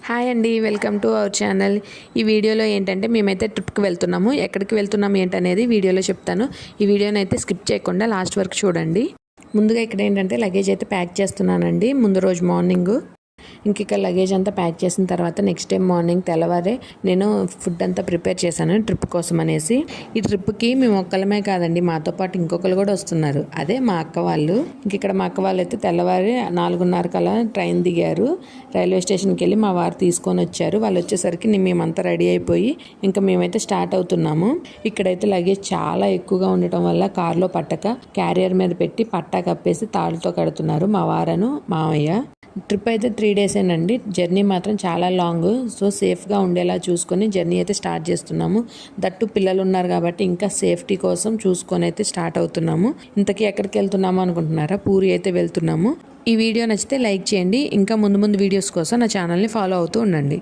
Hi అండి, welcome to our channel. ఈ వీడియోలో ఏంటంటే మేమైతే ట్రిప్కి వెళ్తున్నాము. ఎక్కడికి వెళ్తున్నాము ఏంటనేది వీడియోలో చెప్తాను. ఈ వీడియోని అయితే స్కిప్ చేయకుండా లాస్ట్ వరకు చూడండి. ముందుగా ఇక్కడ ఏంటంటే లగేజ్ అయితే ప్యాక్ చేస్తున్నానండి. ముందు రోజు మార్నింగ్ ఇక్కడ లగేజ్ అంతా ప్యాక్ చేసిన తర్వాత నెక్స్ట్ డే మార్నింగ్ తెల్లవారే నేను ఫుడ్ అంతా ప్రిపేర్ చేశాను ట్రిప్ కోసం అనేసి. ఈ ట్రిప్కి మేము ఒక్కలమే కాదండి, మాతో పాటు ఇంకొకరు కూడా వస్తున్నారు. అదే మా అక్క వాళ్ళు. ఇక్కడ మా అక్క వాళ్ళు అయితే తెల్లవారి 4:30 కల్లా ట్రైన్ దిగారు. రైల్వే స్టేషన్కి వెళ్ళి మా వారు తీసుకొని వచ్చారు. వాళ్ళు వచ్చేసరికి మేమంతా రెడీ అయిపోయి ఇంకా మేమైతే స్టార్ట్ అవుతున్నాము. ఇక్కడైతే లగేజ్ చాలా ఎక్కువగా ఉండటం వల్ల కార్లో పట్టక క్యారియర్ మీద పెట్టి పట్టా కప్పేసి తాళ్ళతో కడుతున్నారు మా వారను మామయ్య. ట్రిప్ అయితే 3 డేసేనండి. జర్నీ మాత్రం చాలా లాంగ్. సో సేఫ్గా ఉండేలా చూసుకొని జర్నీ అయితే స్టార్ట్ చేస్తున్నాము. దట్టు పిల్లలు ఉన్నారు కాబట్టి ఇంకా సేఫ్టీ కోసం చూసుకొని అయితే స్టార్ట్ అవుతున్నాము. ఇంతకీ ఎక్కడికి వెళ్తున్నాము అనుకుంటున్నారా? పూరి అయితే వెళ్తున్నాము. ఈ వీడియో నచ్చితే లైక్ చేయండి. ఇంకా ముందు వీడియోస్ కోసం నా ఛానల్ని ఫాలో అవుతూ ఉండండి.